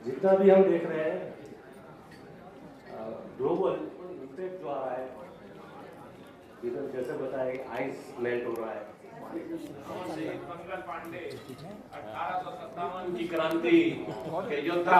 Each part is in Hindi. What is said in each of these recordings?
जितना भी हम देख रहे हैं ग्लोबल इम्पैक्ट जो आ रहा है, इधर जैसे बताए आइस मेल्ट हो रहा है। मंगल पांडे 1857 की क्रांति के योद्धा,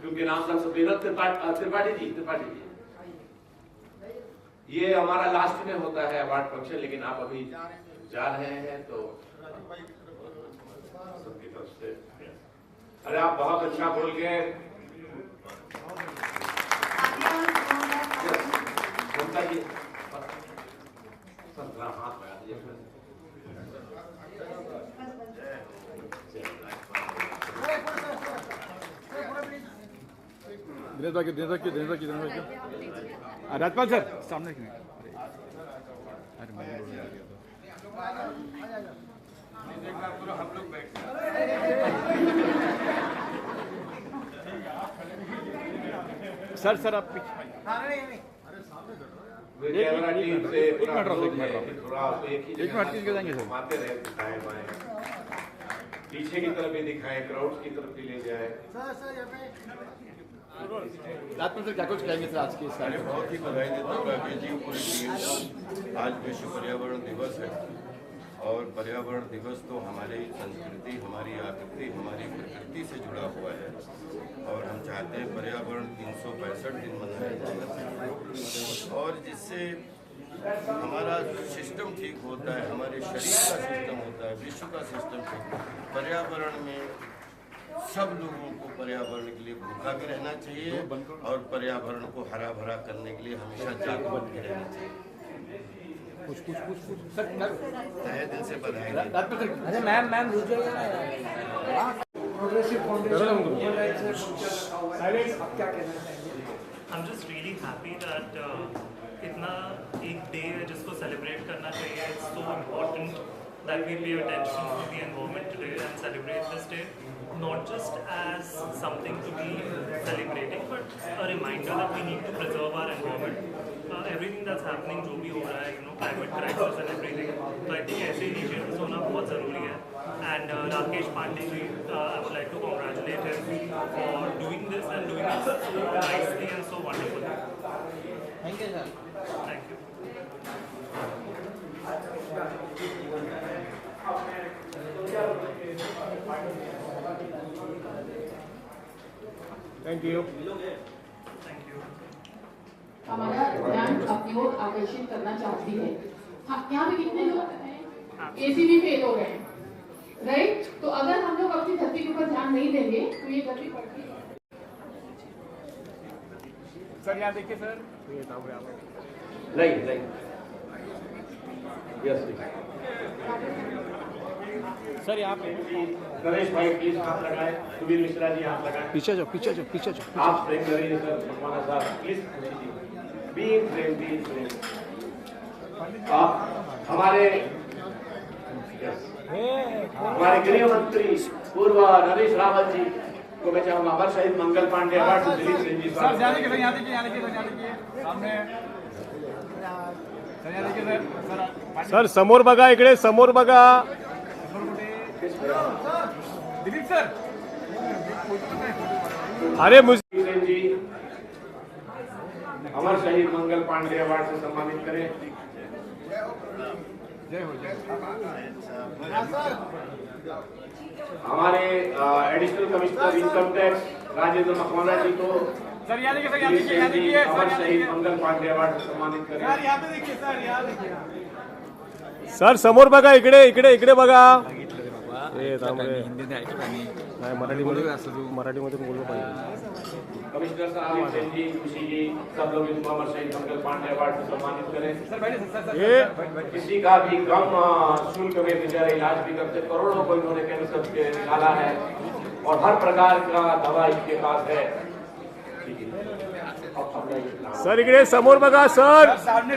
क्योंकि नाम संसद त्रिपाठी जी, ये हमारा लास्ट में होता है अवार्ड फंक्शन, लेकिन आप अभी जा रहे हैं तो सबकी तरफ से अरे आप बहुत अच्छा बोल के जनता की हाथ लगा दीजिए। दिनेश भाई राजपाल सर सामने अरे हम लोग बैठ सर आप एक मिनट किसके जाएंगे सर, पीछे की तरफ भी दिखाएं, क्राउड की तरफ भी ले जाए। राजपाल सर क्या कुछ कहेंगे सर आज के साथ? बहुत ही बधाई देता हूँ राकेश जी पूरी टीम। आज विश्व पर्यावरण दिवस है और पर्यावरण दिवस तो हमारी संस्कृति, हमारी आकृति, हमारी प्रकृति से जुड़ा हुआ है और हम चाहते हैं पर्यावरण 365 दिन मनाया जाए और जिससे हमारा सिस्टम ठीक होता है, हमारे शरीर का सिस्टम होता है, विश्व का सिस्टम ठीक होता है। पर्यावरण में सब लोगों को पर्यावरण के लिए भूखा भी रहना चाहिए और पर्यावरण को हरा भरा करने के लिए हमेशा जागरूक भी रहना चाहिए। कुछ सर तहे दिल से बधाई। अरे मैम रुक जाइए। प्रोग्रेसिव फाउंडेशन साइलेंस, आप क्या कहना चाहेंगे? I'm just really happy that इतना एक डे है जिसको सेलिब्रेट करना चाहिए. It's so important that we pay attention to the environment today and celebrate this day, not just as something to be celebrating, but a reminder that we need to preserve our environment. Everything that's happening, जो भी हो रहा है, climate crisis and everything. So I think ऐसे initiatives होना बहुत ज़रूरी है. And Rakesh Pandey ji, I would like to congratulate him for doing this and doing it so nicely and so wonderfully. Thank you, sir. Thank you. Thank you. Thank you. हमारा ध्यान अपनी ओर आकर्षित करना चाहती है. यहाँ पे कितने लोग हैं? एसी भी फेल हो गए, राइट? तो अगर हम लोग अपनी धरती के ऊपर ध्यान नहीं देंगे तो ये धरती पड़ती है. सर यहाँ देखिए सर, नहीं यस सर यहाँ पे नरेश भाई प्लीज हाथ लगाएं, सुबीर मिश्रा जी हाथ लगाएं, पीछे जाओ। आप फ्रेम करिए सर, मकवाना साहब प्लीज बी फ्रेम। आप हमारे गृह मंत्री पूर्व नरेश रावल जी को मैं चाहूंगा Amar Shaheed Mangal Pandey award to Dilip Singh ji sir यहाँ देखिए सामने सर यहाँ देखिए सर समोर बघा, इकडे समोर बघा. दिलीप सर अरे सिंह जी अमर शहीद मंगल पांडे अवार्ड से सम्मानित करें. जय हो हमारे additional commissioner income tax Rajendra Makwana ji को सर यहाँ देखिए अमर शहीद मंगल पांडे अवार्ड से सम्मानित करें. यहाँ पे देखिए सर, यहाँ देखिए सर समोर बघा, इकडे बघा. नाही मराठीमधून बोलू पाहिजे. कमिश्नर साहब जी, खुशी जी, सब लोग इनको अमर शहीद मंगल पांडे अवार्ड से सम्मानित करें. सर किसी का भी कम शुल्क में बेचारे इलाज भी करते, करोड़ों को इन्होंने कैंसर के निकाला है और हर प्रकार का दवा इनके पास है. सर इकडे समोर बघा सर. सामने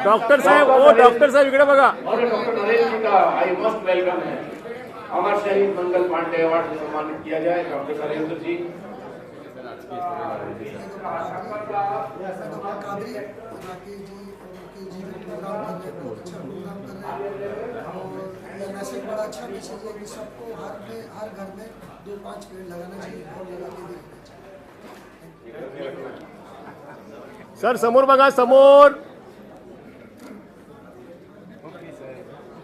डॉक्टर साहेब इकडे बघा. और डॉक्टर नरेश जी का आई मोस्ट वेलकम है. अमर शहीद मंगल पांडे अवार्ड से सम्मानित किया जाए डॉक्टर नरेंद्र जी. कादरी राकेश जी उनके जी भी प्रोग्राम कर रहे हैं, बहुत अच्छा प्रोग्राम कर रहे हैं और ये मैसेज बड़ा अच्छा मैसेज है कि सबको हर घर में 2-5 पेड़ लगाना चाहिए और लगा के देखना चाहिए। सर समोर बघा, समोर.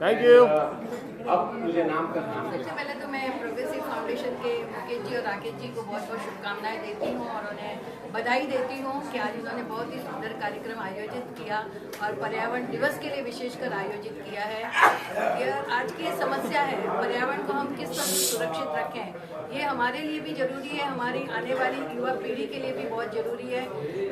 थँक्यू. अब मुझे नाम करना है. सबसे पहले तो मैं प्रोग्रेसिव फाउंडेशन के मुकेश जी और राकेश जी को बहुत बहुत शुभकामनाएं देती हूँ और उन्हें बधाई देती हूँ कि आज उन्होंने बहुत ही सुंदर कार्यक्रम आयोजित किया और पर्यावरण दिवस के लिए विशेषकर आयोजित किया है। यह आज की समस्या है, पर्यावरण को हम किस तरह सुरक्षित रखें, ये हमारे लिए भी जरूरी है, हमारी आने वाली युवा पीढ़ी के लिए भी बहुत जरूरी है,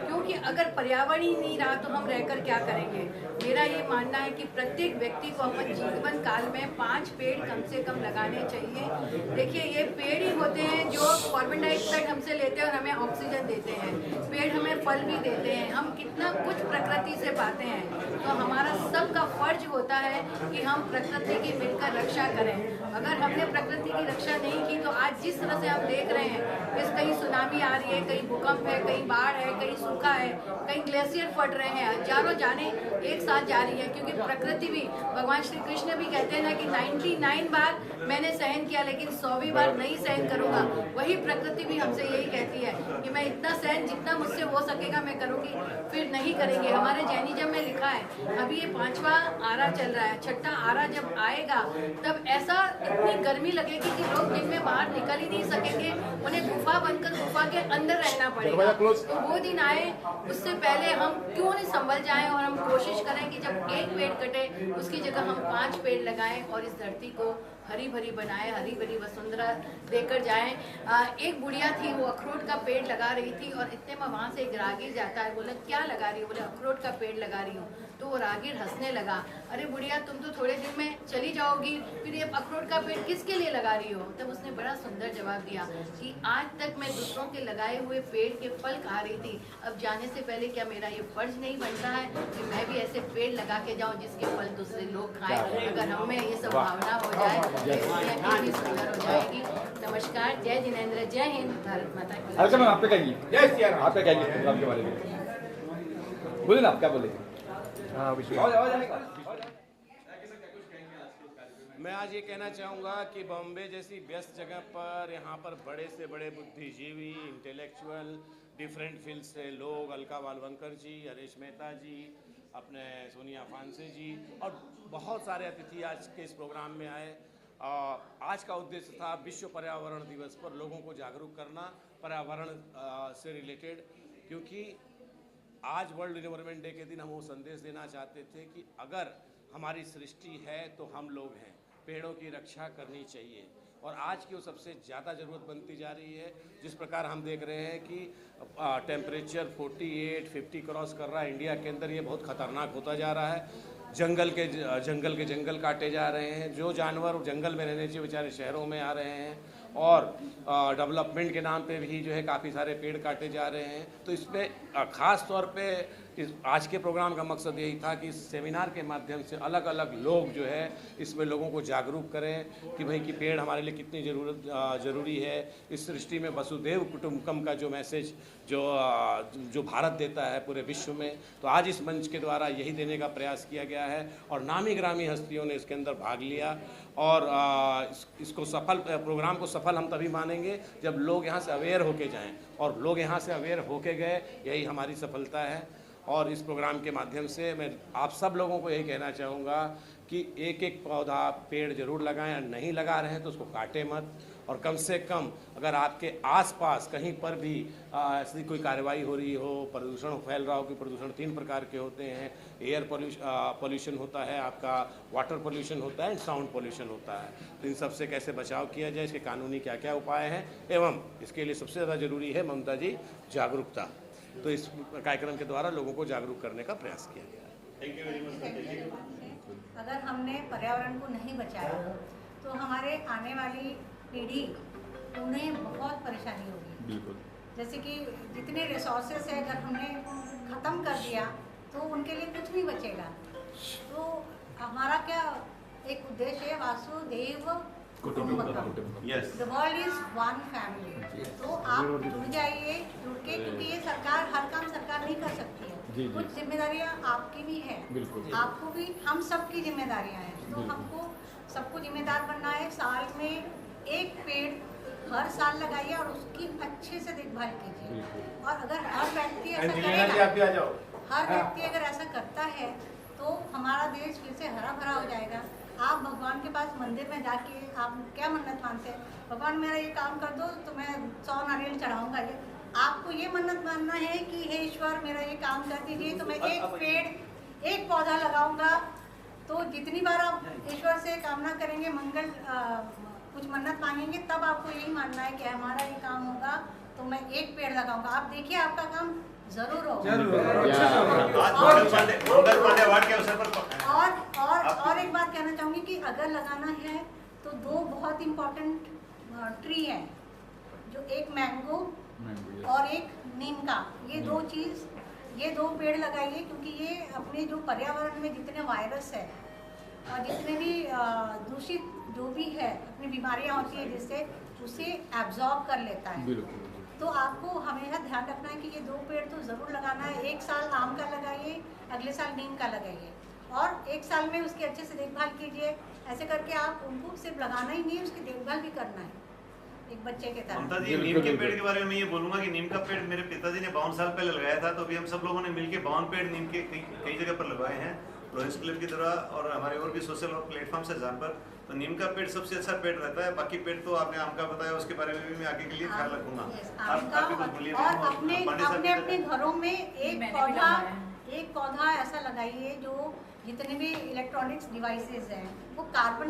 क्योंकि अगर पर्यावरण ही नहीं रहा तो हम रहकर क्या करेंगे। मेरा ये मानना है कि प्रत्येक व्यक्ति को अपन जीवन काल में 5 पेड़ कम से कम लगाने चाहिए। देखिए, ये पेड़ ही होते हैं जो कार्बन डाइऑक्साइड हमसे लेते हैं और हमें ऑक्सीजन देते हैं। पेड़ हमें फल भी देते हैं, हम कितना कुछ प्रकृति से पाते हैं, तो हमारा सबका फर्ज होता है कि हम प्रकृति की मिलकर रक्षा करें। अगर हमने प्रकृति की रक्षा नहीं की तो आज जिस तरह से हम देख रहे हैं, कहीं सुनामी आ रही है, कहीं भूकंप है, कहीं बाढ़ है, कहीं सूखा है, कहीं ग्लेशियर फट रहे हैं, हजारों जाने एक साथ जा रही है, क्योंकि प्रकृति भी, भगवान श्री कृष्ण भी कहते हैं ना कि 99 बार मैंने सहन किया लेकिन 100वीं बार नहीं सहन करूंगा। वही प्रकृति भी हमसे यही कहती है कि मैं इतना सहन जितना मुझसे हो सकेगा मैं करूंगी, फिर नहीं करेंगे। हमारे जैनिज्म में लिखा है, अभी ये 5वां आरा चल रहा है, 6ठा आरा जब आएगा तब ऐसा इतनी गर्मी लगेगी कि लोग दिन में बाहर निकल ही नहीं सकेंगे, उन्हें गुफा बनकर गुफा के अंदर रहना पड़ेगा। तो वो दिन आए, उससे पहले हम क्यों नहीं संभल जाएं और हम कोशिश करें कि जब एक पेड़ कटे उसकी जगह हम 5 पेड़ लगाएं और इस धरती को हरी भरी बनाए, हरी भरी वसुंधरा देकर जाएं। एक बुढ़िया थी, वो अखरोट का पेड़ लगा रही थी और इतने में वहाँ से एक रागीर जाता है, बोला क्या लगा रही हो? बोले अखरोट का पेड़ लगा रही हूँ। तो वो रागीर हंसने लगा, अरे बुढ़िया तुम तो थोड़े दिन में चली जाओगी, फिर ये अखरोट का पेड़ किसके लिए लगा रही हो? तब उसने बड़ा सुंदर जवाब दिया कि आज तक मैं दूसरों के लगाए हुए पेड़ के फल खा रही थी, अब जाने से पहले क्या मेरा ये फर्ज नहीं बनता है कि मैं भी ऐसे पेड़ लगा के जाऊँ जिसके फल दूसरे लोग खाएं? अगर हमें ये सब भावना हो जाए भी सुंदर हो जाएगी। नमस्कार, जय जिनेंद्र, जय हिंद, भारत माता की जय। मैम आप पे कहिए, जय श्री राम, आप पे कहिए प्रोग्राम के बारे में बोले ना, आप क्या बोलेंगे? हाँ, मैं आज ये कहना चाहूँगा कि बॉम्बे जैसी व्यस्त जगह पर यहाँ पर बड़े से बड़े बुद्धिजीवी, इंटेलेक्चुअल, डिफरेंट फील्ड से लोग, अलका वालवंकर जी, हरीश मेहता जी, अपने सोनिया फांसे जी और बहुत सारे अतिथि आज के इस प्रोग्राम में आए। आज का उद्देश्य था विश्व पर्यावरण दिवस पर लोगों को जागरूक करना पर्यावरण से रिलेटेड, क्योंकि आज वर्ल्ड एनवायरनमेंट डे के दिन हम वो संदेश देना चाहते थे कि अगर हमारी सृष्टि है तो हम लोग हैं, पेड़ों की रक्षा करनी चाहिए। और आज की वो सबसे ज़्यादा ज़रूरत बनती जा रही है। जिस प्रकार हम देख रहे हैं कि टेम्परेचर 48-50 क्रॉस कर रहा है इंडिया के अंदर, ये बहुत ख़तरनाक होता जा रहा है। जंगल के जंगल काटे जा रहे हैं, जो जानवर जंगल में रहने चाहिए बेचारे शहरों में आ रहे हैं, और डेवलपमेंट के नाम पे भी जो है काफ़ी सारे पेड़ काटे जा रहे हैं। तो इसमें ख़ास तौर पे आज के प्रोग्राम का मकसद यही था कि इस सेमिनार के माध्यम से अलग अलग लोग जो है इसमें लोगों को जागरूक करें कि भाई कि पेड़ हमारे लिए कितनी ज़रूरी है। इस सृष्टि में वसुधैव कुटुंबकम का जो मैसेज जो भारत देता है पूरे विश्व में, तो आज इस मंच के द्वारा यही देने का प्रयास किया गया है और नामी ग्रामी हस्तियों ने इसके अंदर भाग लिया। और इसको प्रोग्राम को सफल हम तभी मानेंगे जब लोग यहाँ से अवेयर होके जाएं, और लोग यहाँ से अवेयर होके गए, यही हमारी सफलता है। और इस प्रोग्राम के माध्यम से मैं आप सब लोगों को यही कहना चाहूँगा कि एक एक पौधा पेड़ जरूर लगाएं, और नहीं लगा रहे हैं तो उसको काटें मत। और कम से कम अगर आपके आसपास कहीं पर भी ऐसी कोई कार्रवाई हो रही हो, प्रदूषण फैल रहा हो, कि प्रदूषण 3 प्रकार के होते हैं, एयर पोल्यूशन होता है, आपका वाटर पोल्यूशन होता है, एंड साउंड पोल्यूशन होता है। तो इन सब से कैसे बचाव किया जाए, इसके कानूनी क्या क्या उपाय हैं, एवं इसके लिए सबसे ज़्यादा ज़रूरी है ममता जी जागरूकता। तो इस कार्यक्रम के द्वारा लोगों को जागरूक करने का प्रयास किया गया। Thank you very much. अगर हमने पर्यावरण को नहीं बचाया तो हमारे आने वाली पीढ़ी, उन्हें बहुत परेशानी होगी। बिल्कुल। जैसे कि जितने रिसोर्सेस है अगर हमने ख़त्म कर दिया तो उनके लिए कुछ नहीं बचेगा। तो हमारा क्या एक उद्देश्य है, Vasudev yes the world is one family. तो आप जुड़ जाइए, जुड़ के, क्योंकि ये सरकार हर काम सरकार नहीं कर सकती है, कुछ जिम्मेदारियां आपकी भी है, आपको भी, हम सबकी जिम्मेदारियां हैं। तो हमको सबको जिम्मेदार बनना है। साल में एक पेड़ हर साल लगाइए और उसकी अच्छे से देखभाल कीजिए। और अगर हर व्यक्ति ऐसा करेगा, हर व्यक्ति अगर ऐसा करता है तो हमारा देश फिर से हरा भरा हो जाएगा। आप भगवान के पास मंदिर में जाके आप क्या मन्नत मानते हैं? भगवान मेरा ये काम कर दो तो मैं 100 नारियल चढ़ाऊंगा। ये आपको ये मन्नत मानना है कि हे ईश्वर मेरा ये काम कर दीजिए तो मैं एक पेड़ एक पौधा लगाऊंगा। तो जितनी बार आप ईश्वर से कामना करेंगे, मंगल कुछ मन्नत मांगेंगे, तब आपको यही मानना है कि हमारा ये काम होगा तो मैं एक पेड़ लगाऊंगा। आप देखिए आपका काम जरूर होगा। और एक बात कहना चाहूंगी कि अगर लगाना है तो 2 बहुत इम्पोर्टेंट ट्री है, जो एक मैंगो और एक नीम का, ये 2 चीज़, ये 2 पेड़ लगाइए, क्योंकि ये अपने जो पर्यावरण में जितने वायरस है और जितने भी दूषित जो भी है अपनी बीमारियां होती है जिससे उसे एब्जॉर्ब कर लेता है। तो आपको हमेशा ध्यान रखना है कि ये 2 पेड़ तो ज़रूर लगाना है। एक साल आम का लगाइए, अगले साल नीम का लगाइए और एक साल में उसकी अच्छे से देखभाल कीजिए। ऐसे करके आप उनको सिर्फ लगाना ही नहीं, उसकी देखभाल भी करना है एक बच्चे के तरह। ममता जी, नीम के पेड़ के बारे में मैं ये बोलूंगा कि नीम का पेड़ मेरे पिताजी ने 52 साल पहले लगाया था, तो अभी हम सब लोगों ने मिलकर 52 पेड़ नीम के कई जगह पर लगवाए हैं, लॉयंस क्लब की तरह और हमारे और भी सोशल प्लेटफॉर्म से जान पर। तो नीम का पेड़ सबसे अच्छा पेड़ रहता है। बाकी पेड़ तो आपने आम का बताया, उसके बारे में भी मैं आगे के लिए ख्याल रखूंगा। और अपने अपने घरों में एक पौधा ऐसा लगाइए जो जितने भी इलेक्ट्रॉनिक्स डिवाइसेस हैं वो कार्बन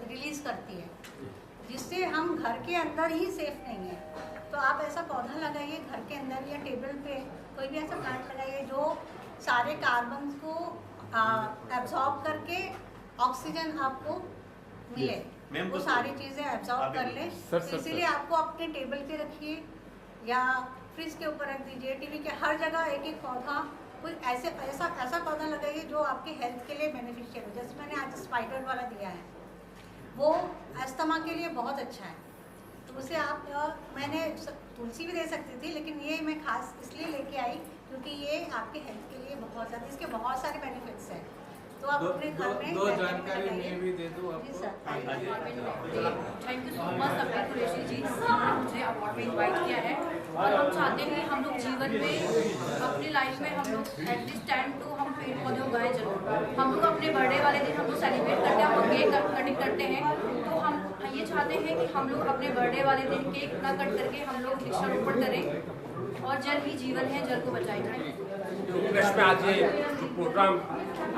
रिलीज करती है, जिससे हम घर के अंदर ही सेफ नहीं है। तो आप ऐसा पौधा लगाइए घर के अंदर या टेबल पे, कोई भी ऐसा प्लांट लगाइए जो सारे कार्बन को एब्जॉर्ब करके ऑक्सीजन आपको मिले, वो सारी चीज़ें एब्जॉर्ब कर ले। इसीलिए आपको अपने टेबल पे रखिए या फ्रिज के ऊपर रख दीजिए, टीवी के हर जगह एक एक पौधा, कोई ऐसा पौधा लगाइए जो आपके हेल्थ के लिए बेनिफिशियल हो। जैसे मैंने आज स्पाइडर वाला दिया है, वो अस्थमा के लिए बहुत अच्छा है, तो उसे आप मैंने तुलसी भी दे सकती थी, लेकिन ये मैं खास इसलिए लेके आई क्योंकि ये आपके हेल्थ के लिए बहुत ज़्यादा, इसके बहुत सारे बेनिफिट्स हैं। तो आप अपने घर में दो जानकारी मैं भी दे दूं आपको। Thank you so much Sameer Qureshi ji, मुझे अवार्ड में इनवाइट किया है। और हम चाहते हैं कि हम लोग जीवन में अपनी लाइफ में हम लोग एटलीस्ट 10 to हम पेड़ पौधे उगाए जरूर। हम लोग अपने बर्थडे वाले दिन हम लोग सेलिब्रेट करते हैं, हम केक कटिंग करते हैं, तो हम ये चाहते हैं कि हम लोग अपने बर्थडे वाले दिन केक ना कट करके हम लोग वृक्षारोपण करें और जल ही जीवन है, जल को बचाएं। में आज ये जो प्रोग्राम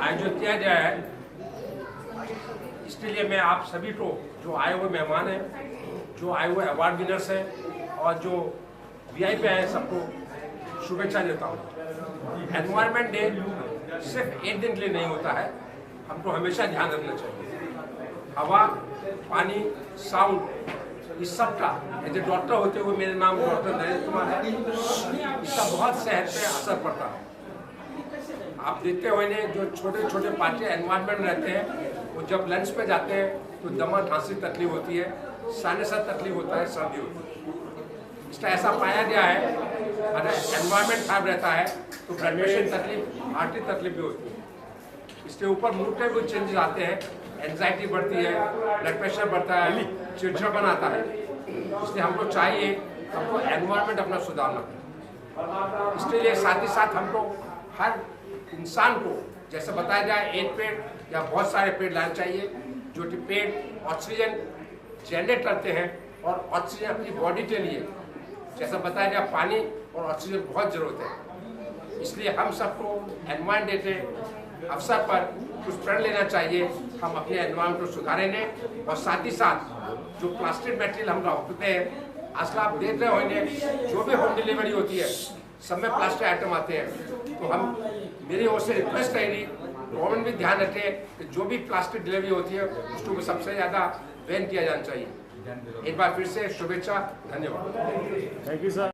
आयोजित किया गया है, इसके लिए मैं आप सभी को, जो आए हुए मेहमान हैं, जो आए हुए अवार्ड विनर्स हैं और जो VIP आए हैं, सबको शुभेच्छा देता हूँ। एनवायरनमेंट डे सिर्फ एक दिन के लिए नहीं होता है, हमको हमेशा ध्यान रखना चाहिए। हवा, पानी, साउंड, इस सब का, एज ए डॉक्टर होते हुए मेरा नाम डॉक्टर नरेंद्र कुमार है, इसका बहुत सेहत पे असर पड़ता है। आप देखते हुए जो छोटे छोटे पार्टी एनवायरनमेंट रहते हैं, वो जब लंच पे जाते हैं तो दमा खांसी तकलीफ होती है, साइनस तकलीफ होता है, सर्दी होती है। इसका ऐसा पाया गया है अगर एनवायरनमेंट खराब रहता है तो ब्लड तकलीफ, हार्ट की तकलीफ भी होती है। इसके ऊपर मूड के कुछ चेंजेस आते हैं, एंजाइटी बढ़ती है, ब्लड प्रेशर बढ़ता है, चिड़चिड़ापन आता है। इसलिए हमको चाहिए हमको एनवायरनमेंट अपना सुधारना है। इसके लिए साथ ही साथ हमको हर इंसान को जैसे बताया जाए एक पेड़ या बहुत सारे पेड़ लाने चाहिए, जो कि पेड़ ऑक्सीजन जनरेट करते हैं और ऑक्सीजन अपनी बॉडी के लिए जैसा बताया जाए पानी और ऑक्सीजन बहुत जरूरत है। इसलिए हम सबको एनवायरनमेंट डे के अवसर पर कुछ प्रण लेना चाहिए, हम अपने एनवायरनमेंट को सुधारेंगे। और साथ ही साथ जो प्लास्टिक मटेरियल हम रखते हैं, आजकल आप देख रहे होंगे जो भी होम डिलीवरी होती है सब में प्लास्टिक आइटम आते हैं। तो हम मेरी ओर से रिक्वेस्ट रहेगी गवर्नमेंट भी ध्यान रखे कि जो भी प्लास्टिक डिलीवरी होती है उसको सबसे ज़्यादा बैन किया जाना चाहिए। एक बार फिर से शुभेच्छा, धन्यवाद। Thank you sir.